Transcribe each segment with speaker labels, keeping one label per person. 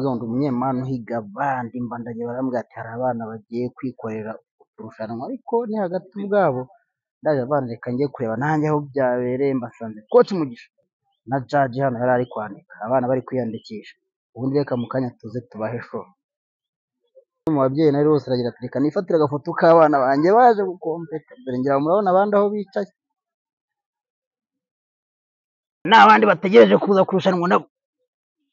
Speaker 1: Ngo umunyempano uhiga abandi mbandanye barambwira ati hari abana bagiye kwikorera uturushanwa ariko ni hagati ubwabo ndaje abana reka njye kureba nanjye aho byabereye mbasanze coach Mugisha na judge hano yari ari kwandika abana bari kwiyandikisha ubundi reka mu kanya tuze tubahe show mu babyeyi nari bose aragira ati reka nifatire agafoto k'abana banjye baje gukompeta dore ngira murabona abandi aho bicaye n'abandi bategereje kuza kurushanwa nabo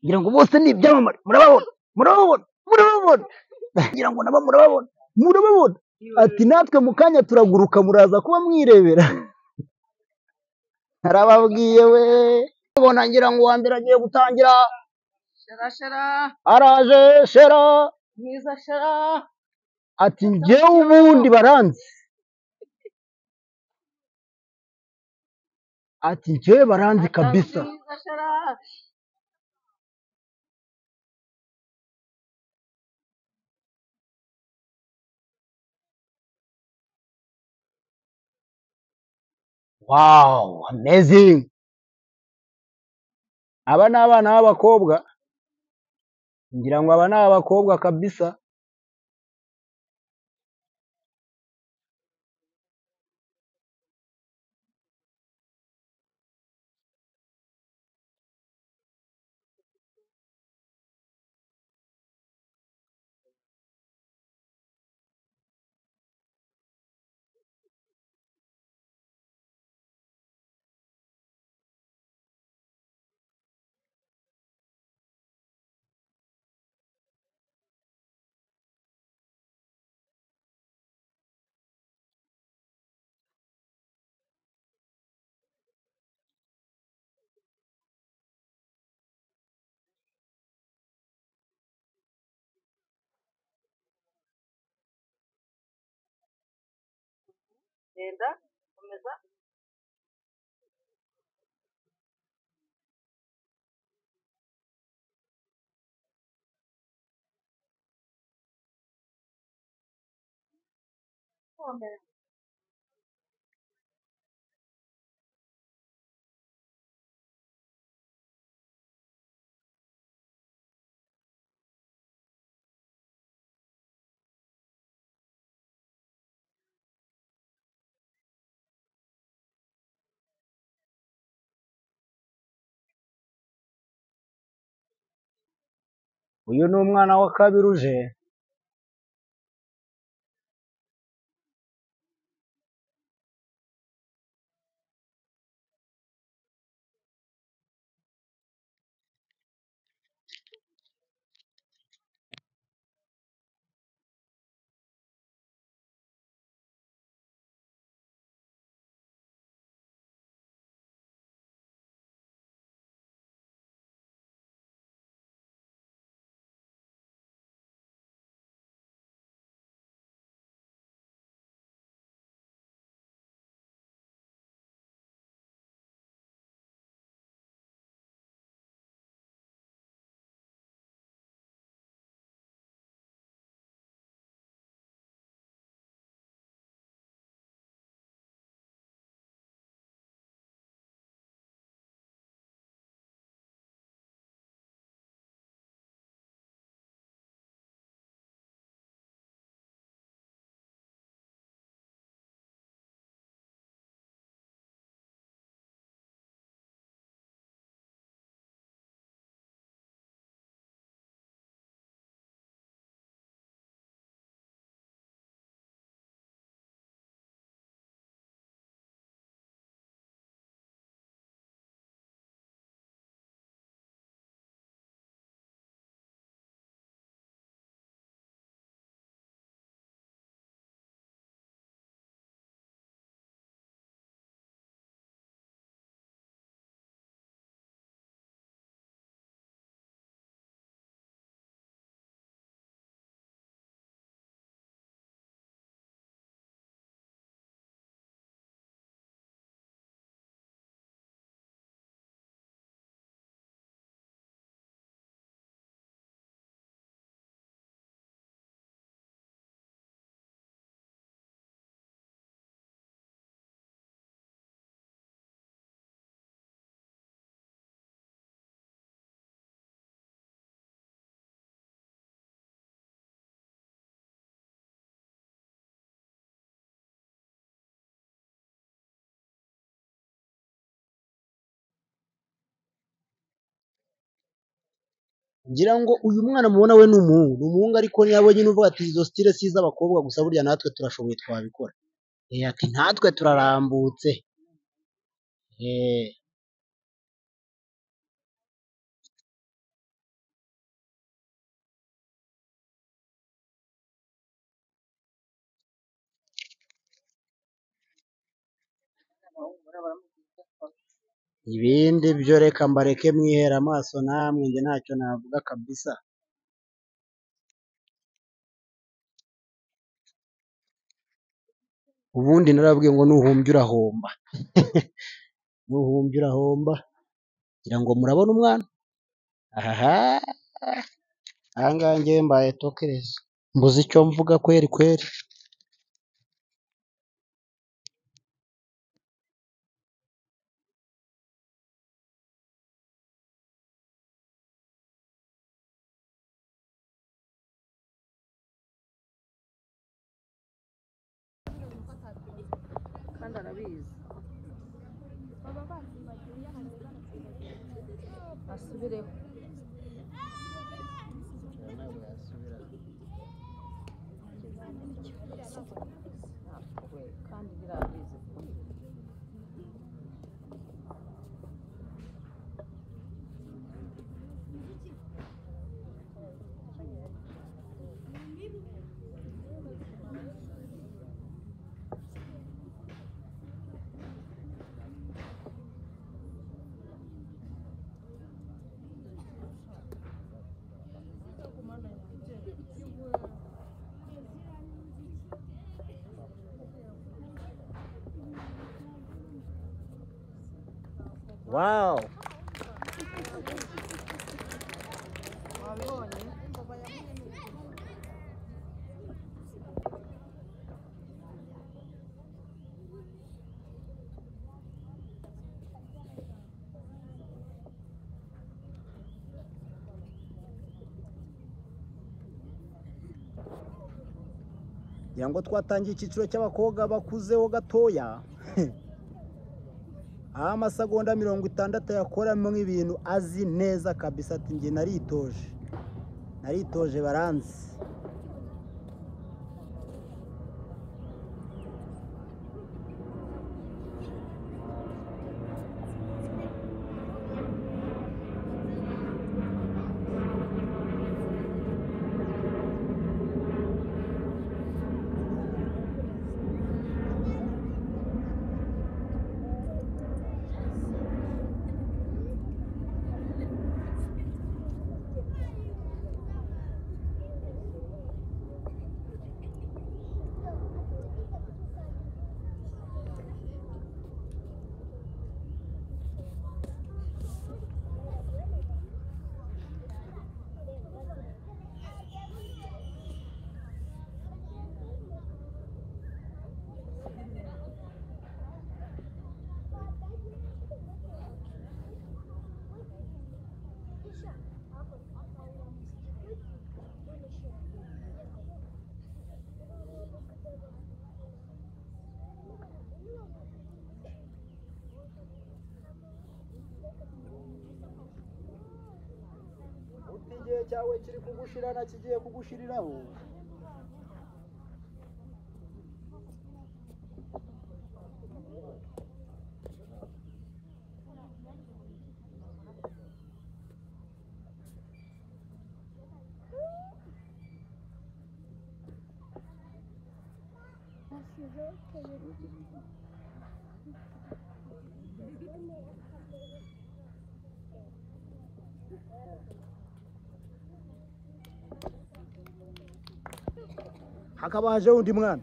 Speaker 1: ngira ngo bose ni ibyamamare murababona ngira ngo nabo murababona ati natwe mu kanya turaguruka muraza kuba mwirebera arababwiye we ubona ngira ngo uwa mbere agiye gutangira
Speaker 2: shara
Speaker 1: araje shera
Speaker 2: mwiza shara
Speaker 1: ati njyewe ubundi baranzi ati njyewe baranzi kabisa
Speaker 2: mwiza shara
Speaker 1: wow amazing aba ni abana b'abakobwa ngira ngo aba ni abakobwa kabisa
Speaker 2: genda komeza komeza
Speaker 1: uyu ni umwana wa kabiri uje ngira ngo uyu mwana mubona we ni umuhungu ariko ntiyabonye n'uvuga ati izo style si iz'abakobwa gusa burya natwe turashoboye twabikora. Ati natwe turarambutse. Ibindi byo reka mbareke mwihere amaso namwe, njye ntacyo navuga kabisa. Ubundi narabwiye ngo nuhumbya urahomba. Nuhumbya urahomba. Ngira ngo murabona umwana. Ahangaha njyewe mbaye tokereza. Mbuze icyo mvuga kweri kweri.
Speaker 2: kandi arabizi asubireho kandi birabizi.
Speaker 1: Wow.
Speaker 2: wabibonye
Speaker 1: Ngira ngo twatangiye icyiciro cy'abakobwa bakuzeho gatoya. Aho amasegonda 60 yakoramo ibintu azi neza kabisa ati njye naritoje baranzi. Igihe cyawe kiri kugushirana kigiye kugushiriraho. Hakaba haje undi mwana.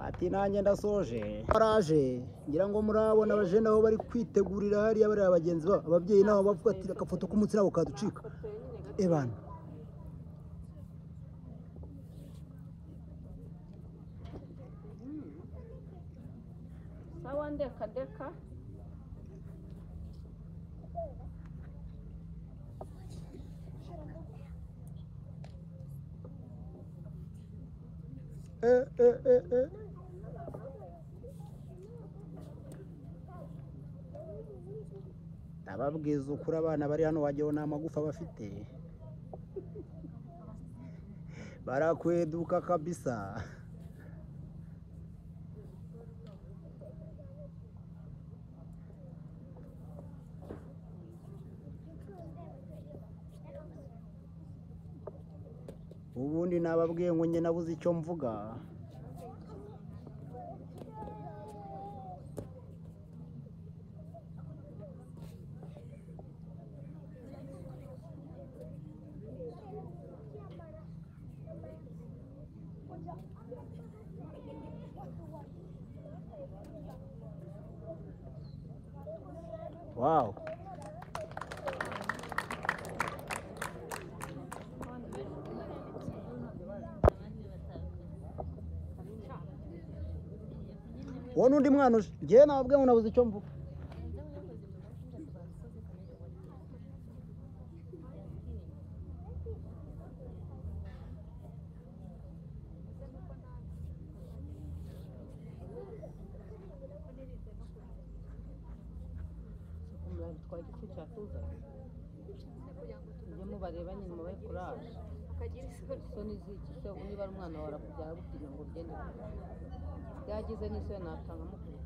Speaker 3: ati nanjye ndasoje baraje ngira ngo murabona abajene aho bari kwitegurira hariya bari abagenzi babo ababyeyi nabo bafatira akafoto k'umunsi nabo kaducika ebana
Speaker 2: sawa ndeka deka
Speaker 3: ndababwiza ukuri abana bari hano wagira nta magufa bafite barakweduka kabisa ubundi nababwiye ngo njye nabuze icyo mvuga wow wowe n'undi mwana uje njyewe nababwiye ngo nabuze icyo mvuga
Speaker 2: twari kwicara tuza njye mubareba nyine mubahe kuraje isoni z'iki se niba ari umwana wawe arakubyara gutinya ngo ugende yagize n'isoni natanga mukuru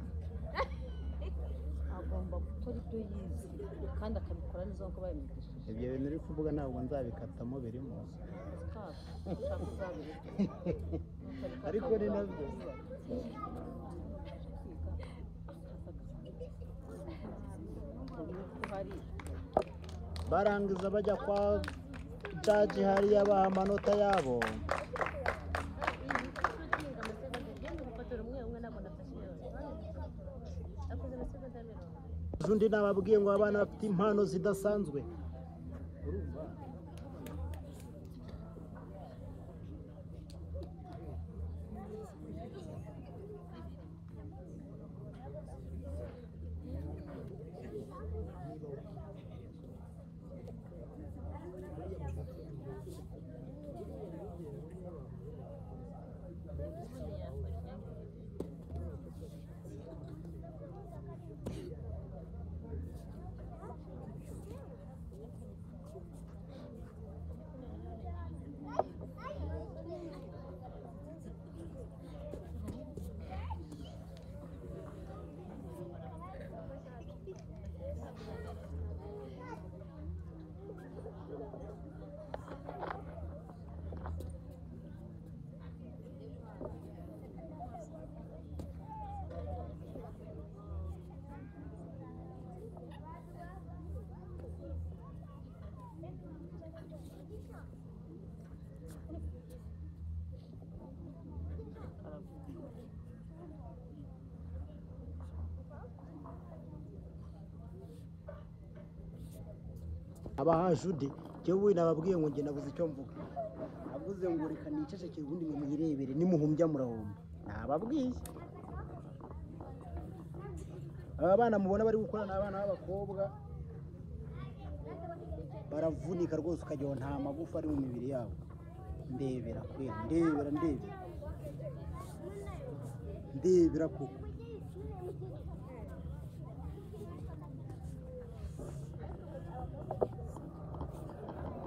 Speaker 2: agomba gukora ibyo yize kandi akabikora neza nk'uko babimwigishije
Speaker 3: ibyo bintu uri kuvuga ntabwo nzabikatamo birimo
Speaker 2: ushaka uzabireka
Speaker 3: ariko ni nabyo barangiza bajya kwa jaji hariya baha amanota yabo undi nababwiye ngo abana bafite impano zidasanzwe abaha Judy Jewe nababwiye ngo nge nabuze icyo mvuga. Navuze ngo reka nicecekere ubundi mwe muyirebere nimuhumbya murahomba. Nababwiye. Aba bana mubona bari gukora n'abana b'abakobwa baravunika rwose ukajyaho nta magufa ari mu mibiri yabo. Ndebera kwera, ndebera koko.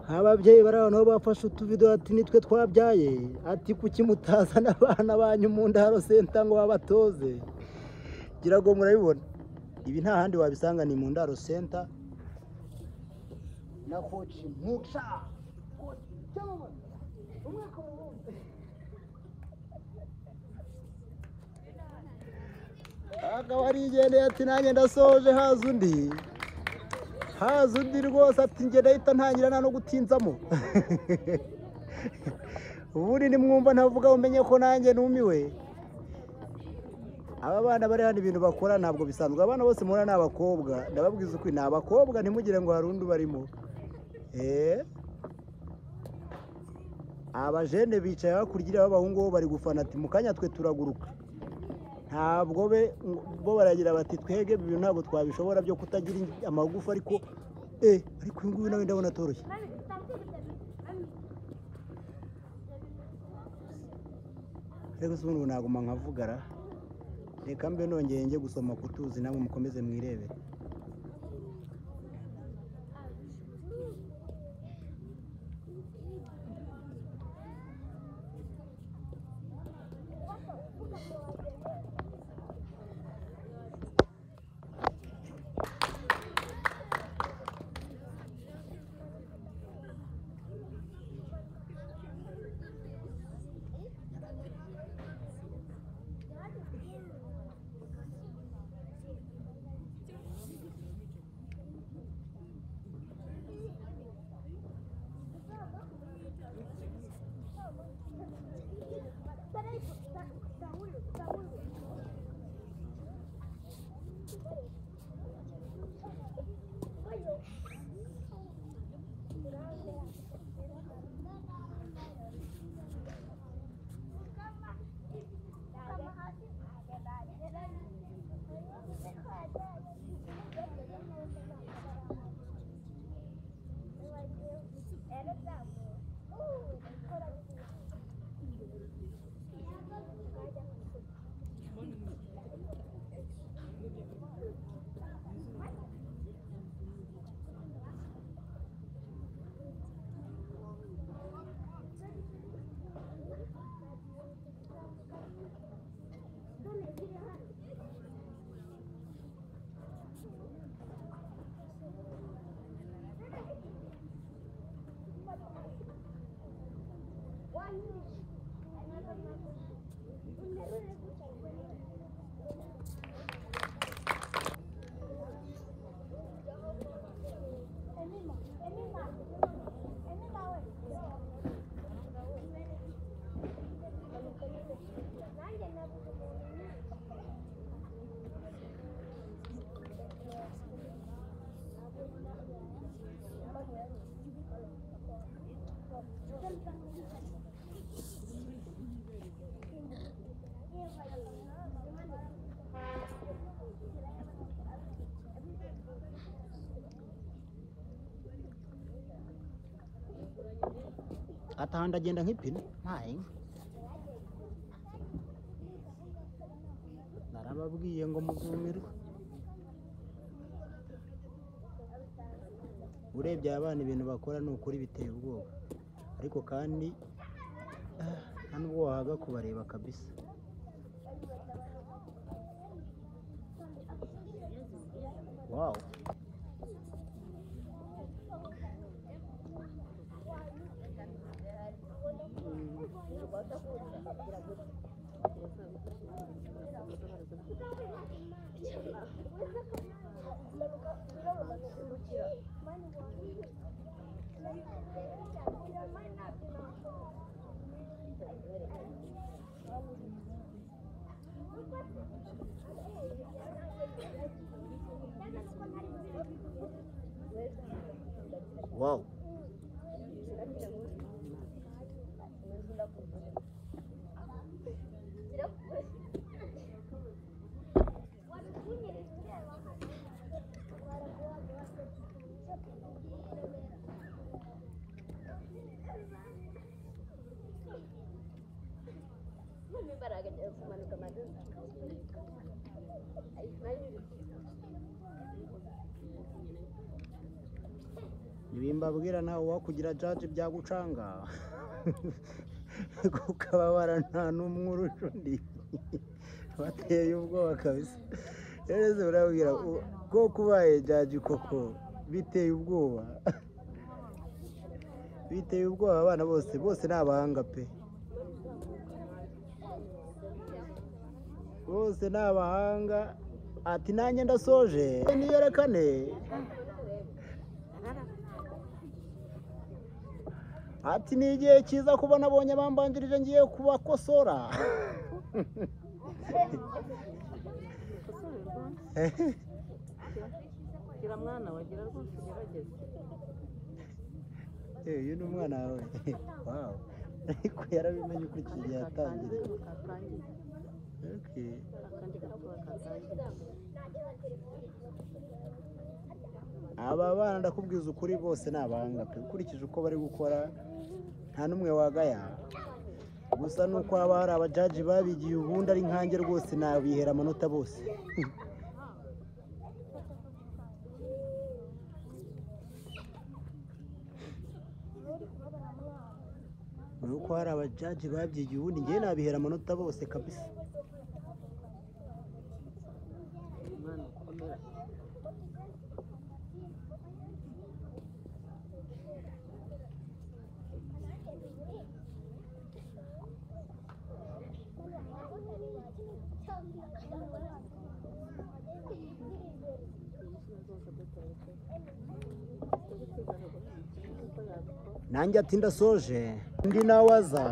Speaker 3: Ababyeyi bari aho nabo bafashe utubido ati nitwe twabyaye, ati kuki mutazana abana banyu mu ndaro senta ngo babatoze. Gira ngo murabibona, ibi nta handi wabisanga ni mu ndaro senta na koci Muca. Akaba arigendeye ati nanjye ndasoje haza undi rwose ati njye ndahita ntangira no gutinzamo. Ubundi nimwumva ntavuga umenye ko nanjye numiwe. Aba bana bari hano ibintu bakora ntabwo bisanzwe. Abana bose mubona ni abakobwa, ndababwiza ukuri ni abakobwa, ntimugire ngo hari undi barimo. Abajene bicaye hakurya y'abahungu bo bari gufana ati mu kanya twe turaguruka. Ntabwo bo baragira bati twege ibintu ntabwo twabishobora byo kutagira amagufa ariko ariko uyu nguyu nawe ndabona atoroshye. Reka se ubu naguma nkavugara, reka mbe nongeye njye gusoma kutuzi namwe mukomeze mwirebere. Atahanda agenda nk'ipine ntaye. Narababwiye ngo muzumirwe. Urebye abana ibintu bakora ni ukuri biteye ubwoba, ariko kandi nta nubwo wahaga kubareba kabisa. Wow. Wow. ibimbabwira nawe wakugira jaji byagucanga kukababara nta n'umwe urusha undi bateye ubwoba kabisa rero urabwira ko kubaye jaji koko biteye ubwoba biteye ubwoba abana bose ni abahanga pe bose ni abahanga ati nanjye ndasoje niyerekane ati ni igihe cyiza kuba nabonye bambanjirije ngiye kubakosora
Speaker 2: gira mwana wagira rwose ugerageze
Speaker 3: uyu ni umwana wawe wawu ariko yarabimenye uko iki gihe yatangiye aba bana ndakubwiza ukuri bose ni abahanga pe ukurikije uko bari gukora nta n'umwe wagaya gusa nuko haba hari abajaji babigiye ubundi ari nkanjye rwose nabihera amanota bose nuko hari abajaji babyigiye ubundi ngewe nabihera amanota bose kabisa nanjye ati ndasoje undi nawe aza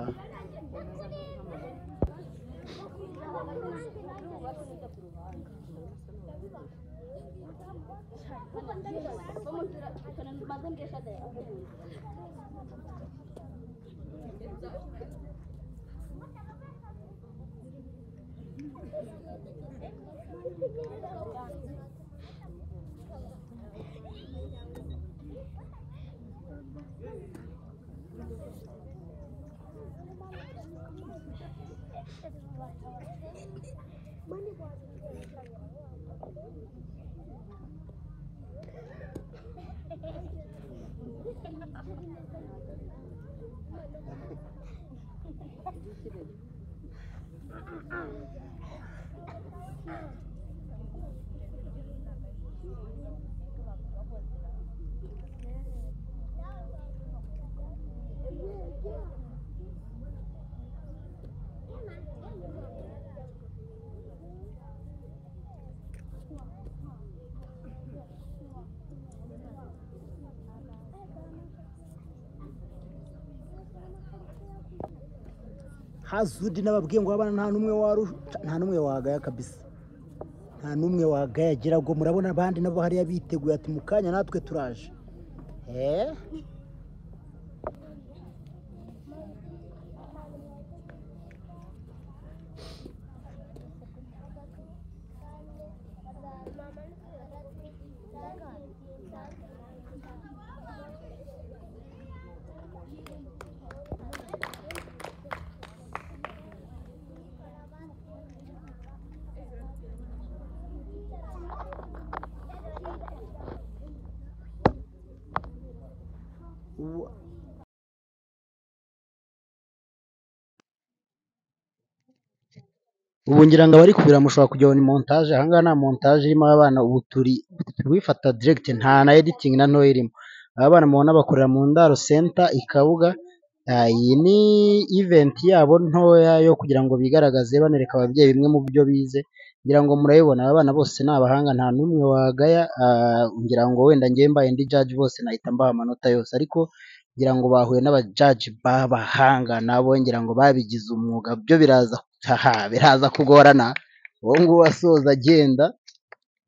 Speaker 3: hazudi nababwiye ngo abana nta n'umwe warusha nta n'umwe wagaya kabisa nta n'umwe wagaya agira ngo murabona abandi nabo hariya biteguye ati mu kanya natwe turaje ubu ngira ngo abari kubira mushobora kujya ni montage ahangaha nta montage irimo abana ubu turi wifata direct nta na editing na ntoya irimo abana mubona bakorera mu Ndaro Center i Kabuga iyi ni event yabo ntoya yo kugira ngo bigaragaze banereka ababyeyi bimwe mu byo bize ngira ngo murabibona abana bose ni abahanga nta n'umwe wagaya ngira ngo wenda ngiye mbaye ndi judge bose nahita mbaha amanota yose ariko ngira ngo bahuye n'abajaji b'abahanga nabo ngira ngo babigize umwuga byo biraza kugorana uwo nguwo asoza agenda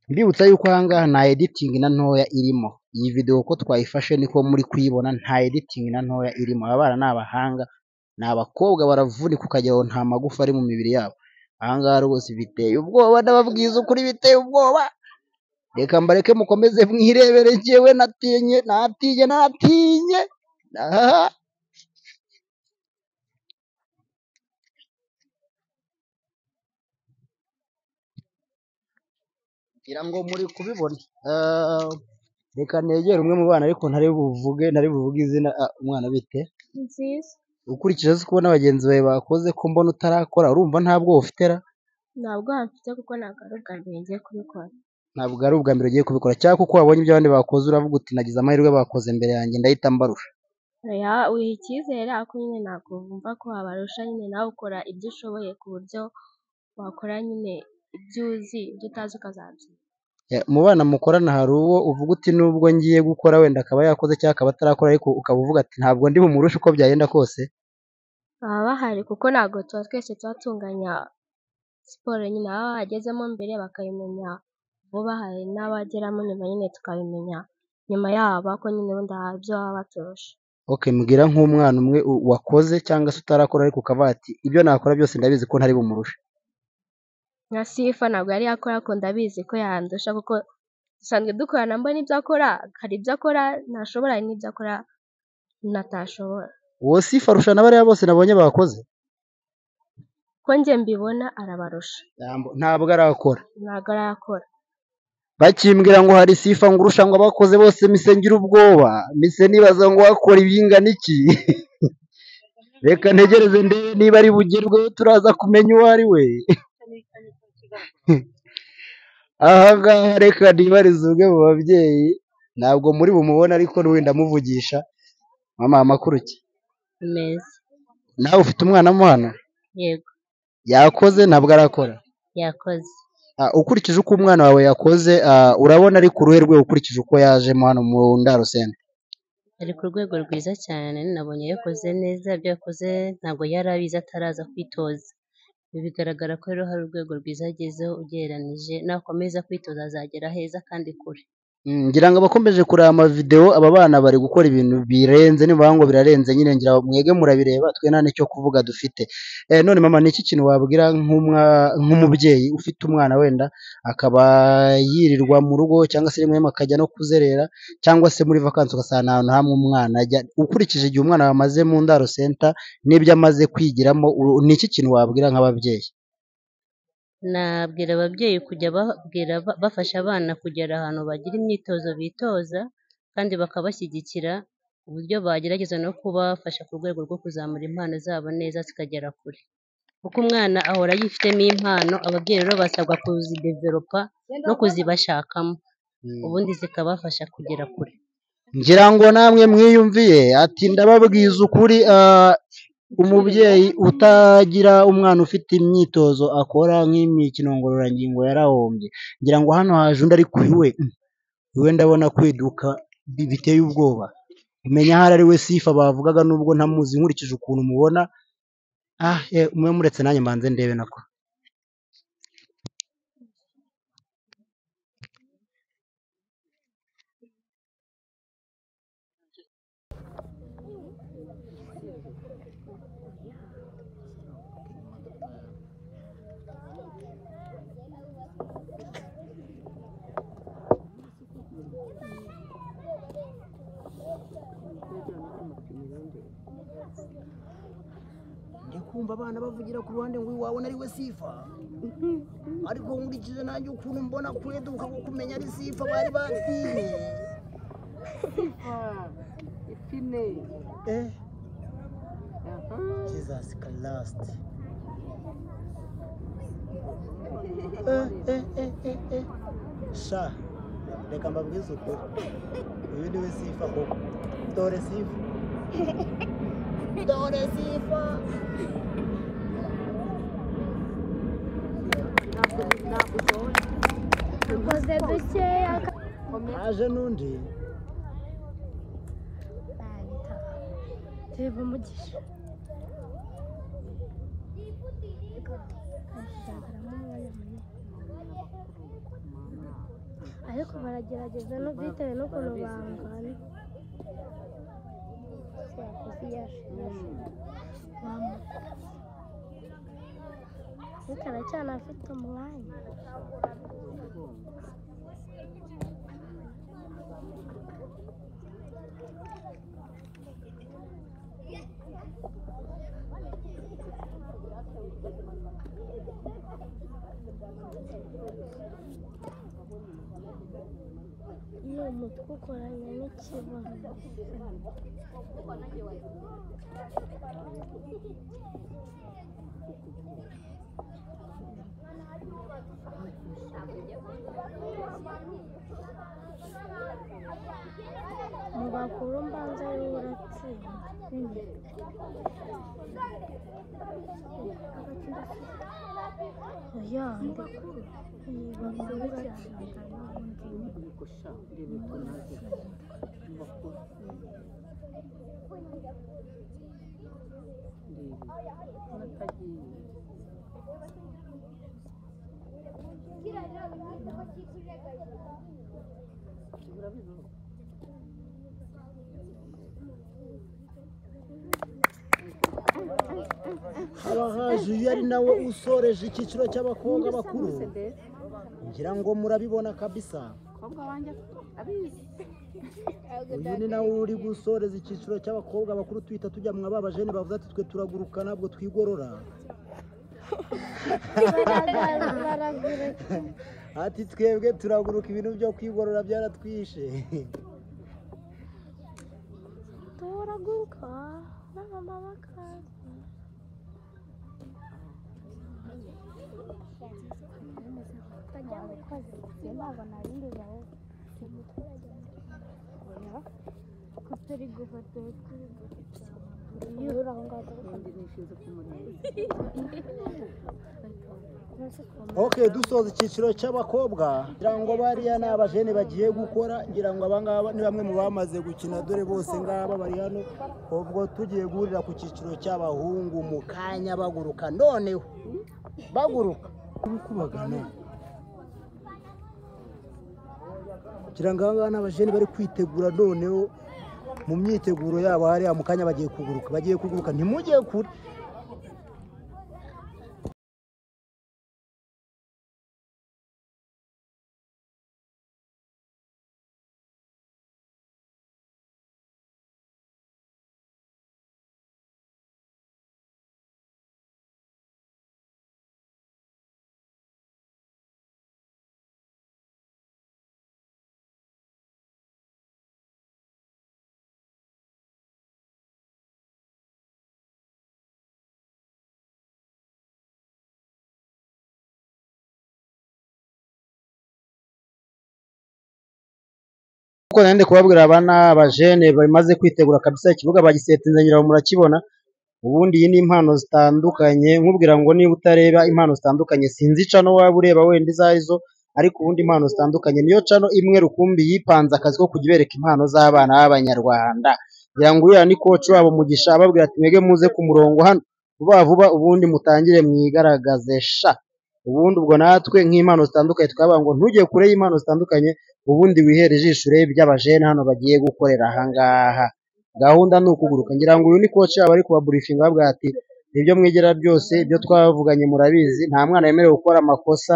Speaker 3: mbibutsa yuko ahangaha nta editing na ntoya irimo iyi video ko twayifashe niko muri kuyibona nta editing na ntoya irimo aba bana ni abahanga ni abakobwa baravunika ukagira ngo nta magufa ari mu mibiri yabo ahangaha rwose biteye ubwoba ndababwiza ukuri biteye ubwoba reka mbareke mukomeze mwirebere njyewe natinye ngira ngo muri kubibona
Speaker 1: reka negere umwe mu bana ariko ntari buvuge izina. Umwana bite?
Speaker 4: nziza.
Speaker 1: Ukurikije se kubona bagenzi bawe bakoze ko mbona utarakora, urumva nta bwoba ufite ra?
Speaker 4: Ntabwo hafite kuko ntabwo ari ubwa mbere ngiye kubikora.
Speaker 1: Ntabwo ari ubwa mbere ugiye kubikora cyangwa kuko wabonye ibyo abandi bakoze uravuga uti nagize amahirwe bakoze mbere yanjye ndahita mbarusha.
Speaker 4: Oya, wiha icyizere ariko nyine ntabwo wumva ko wabarusha, nyine nawe ukora ibyo ushoboye ku buryo wakora nyine ibyo uzi, ibyo utazi ukazabyiga.
Speaker 1: Mu bana mukorana hari uwo uvuga uti nubwo ngiye gukora wenda akaba yakoze cyangwa akaba atarakora ariko ukaba uvuga ati ntabwo ndi bumurushe uko byagenda kose?
Speaker 4: Baba bahari kuko ntabwo twese tuba tunganya siporo, nyine baba bagezemo mbere bakayimenya vuba, hari n'abageramo nyuma nyine tukabimenya nyuma yabo, ariko nyine ubundi hari ibyo baba baturusha.
Speaker 1: Okay, mbwira nk'umwana umwe wakoze cyangwa se utarakora ariko ukavuga ati ibyo nakora byose ndabizi ko ntari bumurushe.
Speaker 4: Nka Sifa ntabwo yari yakora ariko ndabizi ko yandusha kuko dusanzwe dukorana, mbona ibyo akora, hari ibyo akora ntashobora, hari n'ibyo akora natashobora.
Speaker 1: Uwo Sifa arusha na bariya bose nabonye bakoze?
Speaker 4: Ko njye mbibona arabarusha.
Speaker 1: Ntabwo arakora.
Speaker 4: Ntabwo arakora.
Speaker 1: Bakimbwira ngo hari Sifa ngo urusha ngo abakoze bose mise ngira ubwoba, mise nibaza ngo wakora ibingana iki. Reka ntegereze ndebe niba ari bugerweho turaza kumenya uwo ari we. Aha ngaha reka nibarize umwe mu babyeyi, ntabwo muri bumubona ariko wenda muvugisha. Mama, amakuru ki?
Speaker 4: Meza.
Speaker 1: Nawe ufite umwana mo hano?
Speaker 4: Yego.
Speaker 1: Yakoze ntabwo arakora?
Speaker 4: Yakoze.
Speaker 1: Ukurikije uko umwana wawe yakoze, urabona ari ku ruhe rwe ukurikije uko yajemo hano mu Ndaro Center?
Speaker 4: Ari ku rwego rwiza cyane, nabonye yakoze neza, ibyo yakoze ntabwo yari abizi ataraza kwitoza. Bigaragara ko rero hari urwego rwiza agezeho ugereranije, nakomeza kwitoza azagera heza kandi kure.
Speaker 1: Ngira ngo abakomeje kureba amavideo aba bana bari gukora ibintu birenze, niba ngo birarenze nyine ngira mwege murabireba, twe nta nicyo kuvuga dufite. None mama, ni iki kintu wabwira nk'umubyeyi ufite umwana wenda akaba yirirwa mu rugo cyangwa se rimwe akajya no kuzerera cyangwa se muri vacances ugasanga ahantu hamwe umwana ajya, ukurikije igihe umwana bamaze mu Ndaro Center n'ibyo amaze kwigiramo, ni iki kintu wabwira nk'ababyeyi?
Speaker 4: Nabwira ababyeyi kujya bafasha abana kugera ahantu bagira imyitozo bitoza kandi bakabashyigikira, uburyo bagerageza no kubafasha ku rwego rwo kuzamura impano zabo neza zikagera kure, kuko umwana ahora yifitemo impano, ababyeyi rero basabwa kuzidevelopa no kuzibashakamo ubundi zikabafasha kugera kure.
Speaker 1: Ngira ngo namwe mwiyumviye ati ndababwiza ukuri, umubyeyi utagira umwana ufite imyitozo akora nk'imikino ngororangingo yarahombye. Ngira ngo hano haje undi ariko iwe ndabona kwiduka biteye ubwoba. Umenya ahari ari we Sifa bavugaga nubwo ntamuzi nkurikije ukuntu mubona. Umwe muretse nanjye mbanze ndebe nako. Ndikumva abana bavugira ku ruhande ngo wabona ari we Sifa, ariko nkurikije nanjye ukuntu mbona kweduka ko kumenya ari Sifa bari batinye.
Speaker 2: Ipine.
Speaker 1: Jesus Christ. Sha, reka mbabwize ukuri, uyu ni we Sifa koko. Dore Sifa. Dore Sifa.
Speaker 4: Dukoze dukeya.
Speaker 1: Haje n'undi.
Speaker 4: Reba umugisha. Ariko baragerageza no bitewe n'ukuntu bangana. Ariko aracyana afite umwanya.
Speaker 5: iyo umutwe ukoranye n'ikibuno mu bakuru mbanza ariwe uratsinda oya ndakuru bakuru cyane
Speaker 2: gusha rebe tunaze mu bakuru natagiye
Speaker 3: haba haje uyu ari nawe usoreje icyiciro cy'abakobwa bakuru ngira ngo murabibona kabisa uyu ni nawe uri gusoreza icyiciro cy'abakobwa bakuru tuhita tujya mu ababajene bavuze ati twe turaguruka ntabwo twigorora ati twebwe turaguruka ibintu byo kwigorora byaratwishe
Speaker 5: turaguruka n'abama bakaza bajya mu kazi ntabwo nabindi bawe ko turi gufata iyo uri aho ngaho
Speaker 2: nishinze kumureba
Speaker 3: ok dusoza icyiciro cy'abakobwa ngira ngo bariya ni abajene bagiye gukora ngira ngo abangaba ni bamwe mu bamaze gukina dore bose ngaba bari hano ubwo tugiye guhurira ku cyiciro cy'abahungu mu kanya baguruka noneho baguruka kubagana ngira ngo abangaba ni abajene bari kwitegura noneho mu myiteguro yabo hariya mu kanya bagiye kuguruka ntimujye kure kuko nande kubabwira abana abajene bamaze kwitegura kabisa ikibuga bagisetinze ngira murakibona ubundi iyi ni impano zitandukanye nkubwira ngo niba utareba impano zitandukanye sinzi cano waba ureba wenda izarizo ariko ubundi impano zitandukanye niyo cano imwe rukumbi yipanze akazi ko kujya bereka impano z'abana b'abanyarwanda ngira ngo uriya ni coach wabo Mugisha ababwira ati mwege muze ku murongo hano vuba vuba ubundi mutangire mwigaragaze sha ubundi ubwo natwe nk'impano zitandukanye twavuga ngo ntujye kure y'impano zitandukanye ubundi wihere ijisho urebe iby'abajene hano bagiye gukorera ahangaha gahunda ni ukuguruka ngira ngo uyu ni coach yabo ari kubaburifinga babwira ati ibyo mwegera byose ibyo twavuganye murabizi nta mwana yemerewe gukora amakosa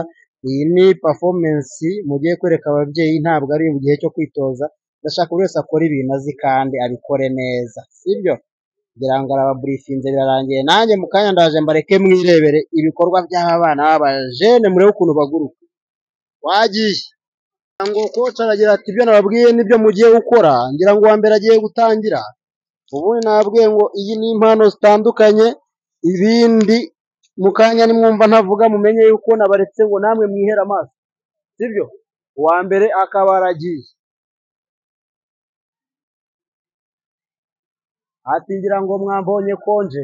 Speaker 3: iyi ni performance mugiye kwereka ababyeyi ntabwo ari mu gihe cyo kwitoza ndashaka buri wese akora ibintu azi kandi abikore neza sibyo ngira ngo arababurifinze birarangiye nanjye mu kanya ndaje mbareke mwirebere ibikorwa by'aba bana b'abajene murebe ukuntu baguruka wagiye ngo coach aragira ati ibyo nababwiye nibyo mugiye gukora ngira ngo uwa mbere agiye gutangira ubundi nababwiye ngo iyi ni impano zitandukanye ibindi mu kanya nimwumva ntavuga mumenye yuko nabaretse ngo namwe mwihere amaso sibyo uwa mbere akaba aragiye ati ngira ngo mwambonye konje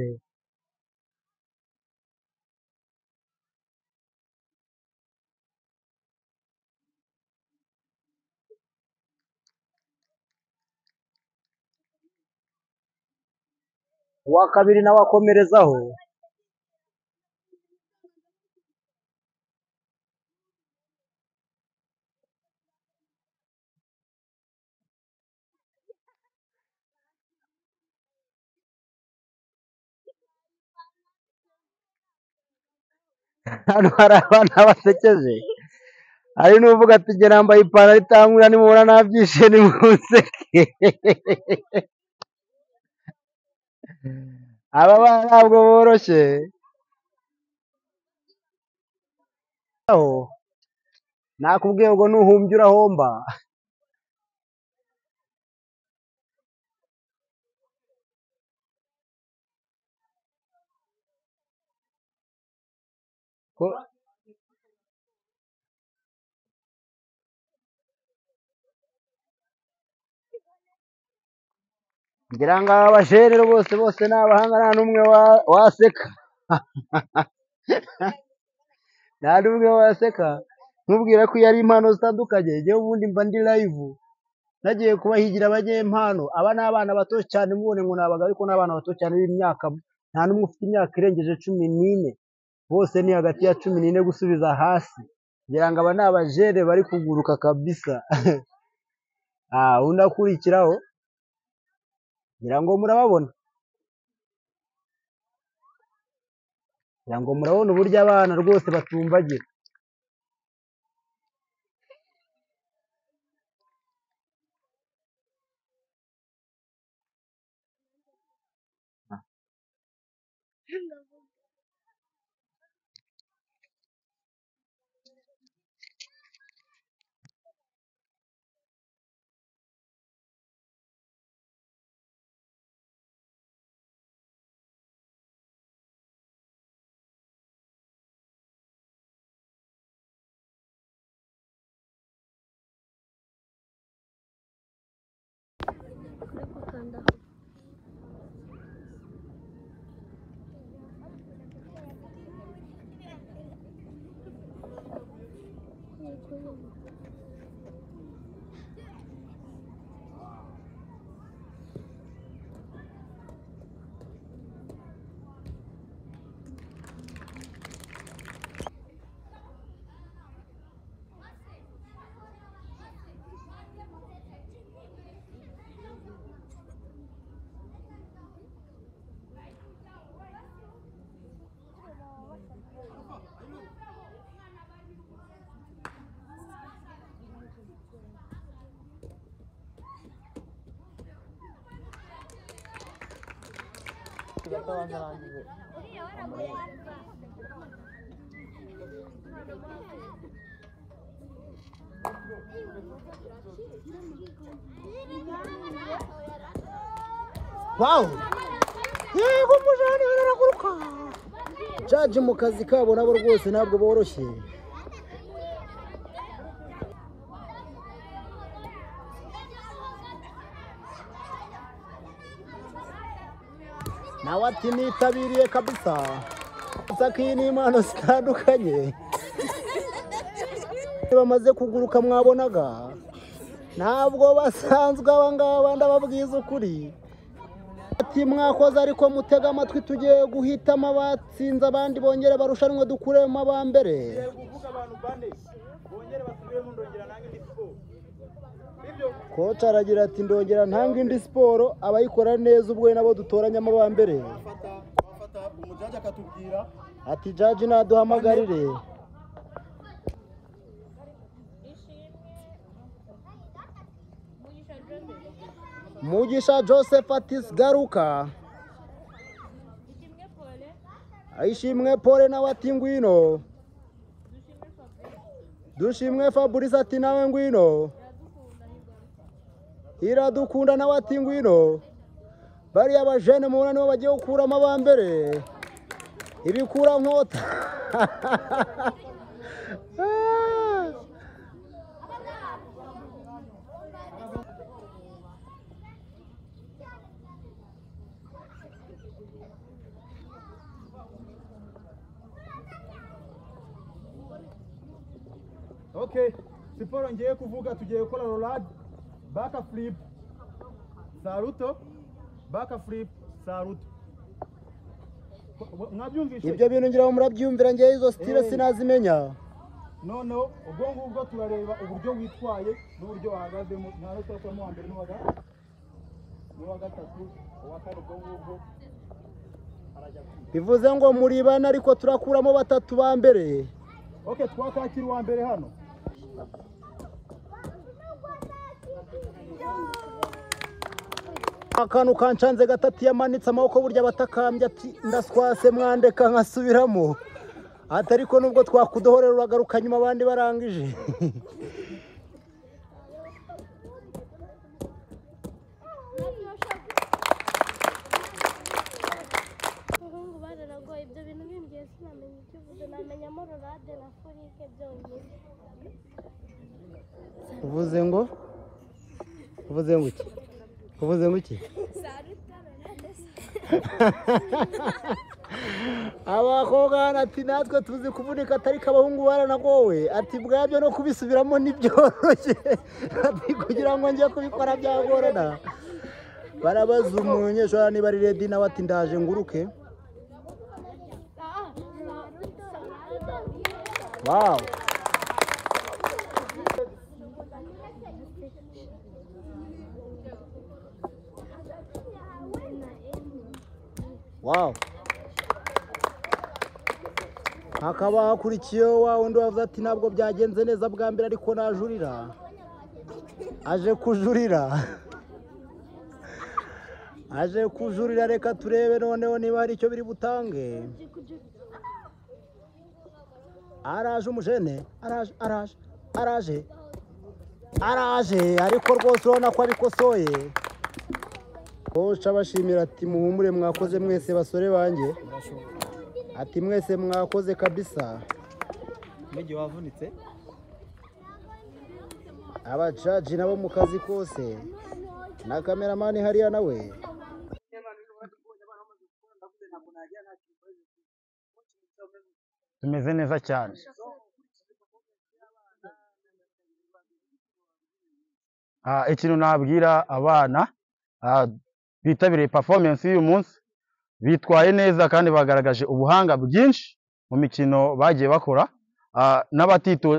Speaker 3: uwa kabiri nawe akomerezaho hano hari abana basekeje hari n'uvuga ati njye nambaye ipantaro itangura nimubona nabyishe nimuseke aba bana ntabwo boroshye aho nakubwiye ngo nuhumbye urahomba. ngira ngo aba bajene bose ni abahanga nta n'umwe waseka. nta n'umwe waseka. nkubwira ko iyo ari impano zitandukanye, njyewe ubundi mba ndi live nagiye kubahigira abanyempano. Aba ni abana bato cyane, mubone ngo nabaga, ariko ni abana bato cyane b'imyaka, nta n'umwe ufite imyaka irengeje 14, bose ni hagati ya 14 gusubiza hasi. ngira ngo aba ni abajene bari kuguruka kabisa. undi akurikiraho ngira ngo murababona, ngira ngo murabona uburyo abana rwose batumbagira. Wow! Yego mujani baraguruka. Jaji mu kazi kabo nabo rwose ntabwo boroshye. Nawe ati nitabiriye kabisa. Sakini impano zitandukanye. Bamaze kuguruka mwabonaga. Ntabwo basanzwe abangaba ndababwiza ukuri. Ati mwakoze ariko mutega amatwi tugiye guhitamo abatsinze abandi bongere barushanwe dukuremo abambere. Coach aragira ati ndongera ntanga indi siporo abayikora neza ubwo nabo dutoranyamo abambere.
Speaker 6: Bafata umujaji akatubwira
Speaker 3: ati jaji naduhamagarire. Mugisha Joseph Atis Garuka. Aishimwe Pole na wati ngwino. Dushimwe Fabrice ati nawe ngwino. Iradukunda na wati ngwino. Bari abajene mubona nibo bagiye gukuramo abambere. Ibikura nkota.
Speaker 6: Okay, siporo ngiye kuvuga tugiye gukora rollade, back flip, saluto, back flip, saluto. Mwabyumvishe?
Speaker 3: Ibyo bintu ngira ngo murabyumvira ngiye izo style sinazimenya.
Speaker 6: None ubwo ngubwo turareba uburyo witwaye n'uburyo wahagazemo, nta no twakwamo wa mbere n'uwa gatatu, uwa kane ubwo ngubwo arajya.
Speaker 3: Bivuze ngo muri bana ariko turakuramo batatu ba mbere.
Speaker 6: Okay, twakakira uwa mbere hano.
Speaker 3: Akantu kancanze gatatu yamanitse amaboko burya batakambye ati ndaswase mwandeka nkasubiramo. ati ariko nubwo twakudohorera uragaruka nyuma abandi barangije.
Speaker 5: abahungu bararagoye ibyo bintu bimbwiye sinamenya icyo uvuze namenya mororade na forike byonyine
Speaker 3: uvuze ngo iki? uvuze ngo iki? abakobwa ati natwe tuzi kuvunika atari kabahungu baranagowe ati bwabyo no kubisubiramo nibyoroshye ati kugira ngo njye kubikora byagorana. Barabaza umunyeshuri niba ari ready nawe ati ndaje nguruke. Wow. Wow. Hakaba hakurikiyeho wa wundi wavuze ati ntabwo byagenze neza bwa mbere ariko najurira. Aje kujurira reka turebe noneho niba hari icyo biri butange. Araje umujene, araje ariko rwose urabona ko abikosoye. Koca bashimira ati muhumure mwakoze mwese basore banjye. Ati mwese mwakoze kabisa.
Speaker 6: Mujye wavunitse.
Speaker 3: Abacaji nabo mu kazi kose. Na kameramani hariya nawe.
Speaker 1: tumeze neza cyane. Ikintu nabwira abana bitabiriye performance y'uyu munsi bitwaye neza kandi bagaragaje ubuhanga bwinshi mu mikino bagiye bakora,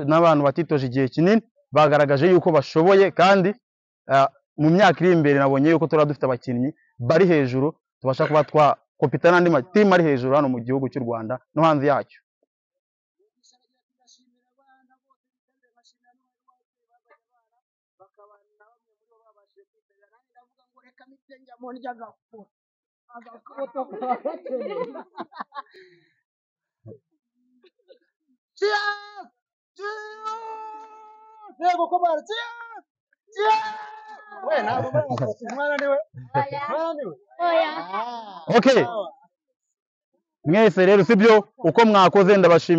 Speaker 1: n'abantu batitoje igihe kinini bagaragaje yuko bashoboye, kandi mu myaka iri imbere nabonye yuko turaba dufite abakinnyi bari hejuru tubasha kuba twakopita n'andi matimu ari hejuru hano mu gihugu cy'u Rwanda no hanze yacyo. Okay, mwese rero sibyo uko mwakoze ndabashimira.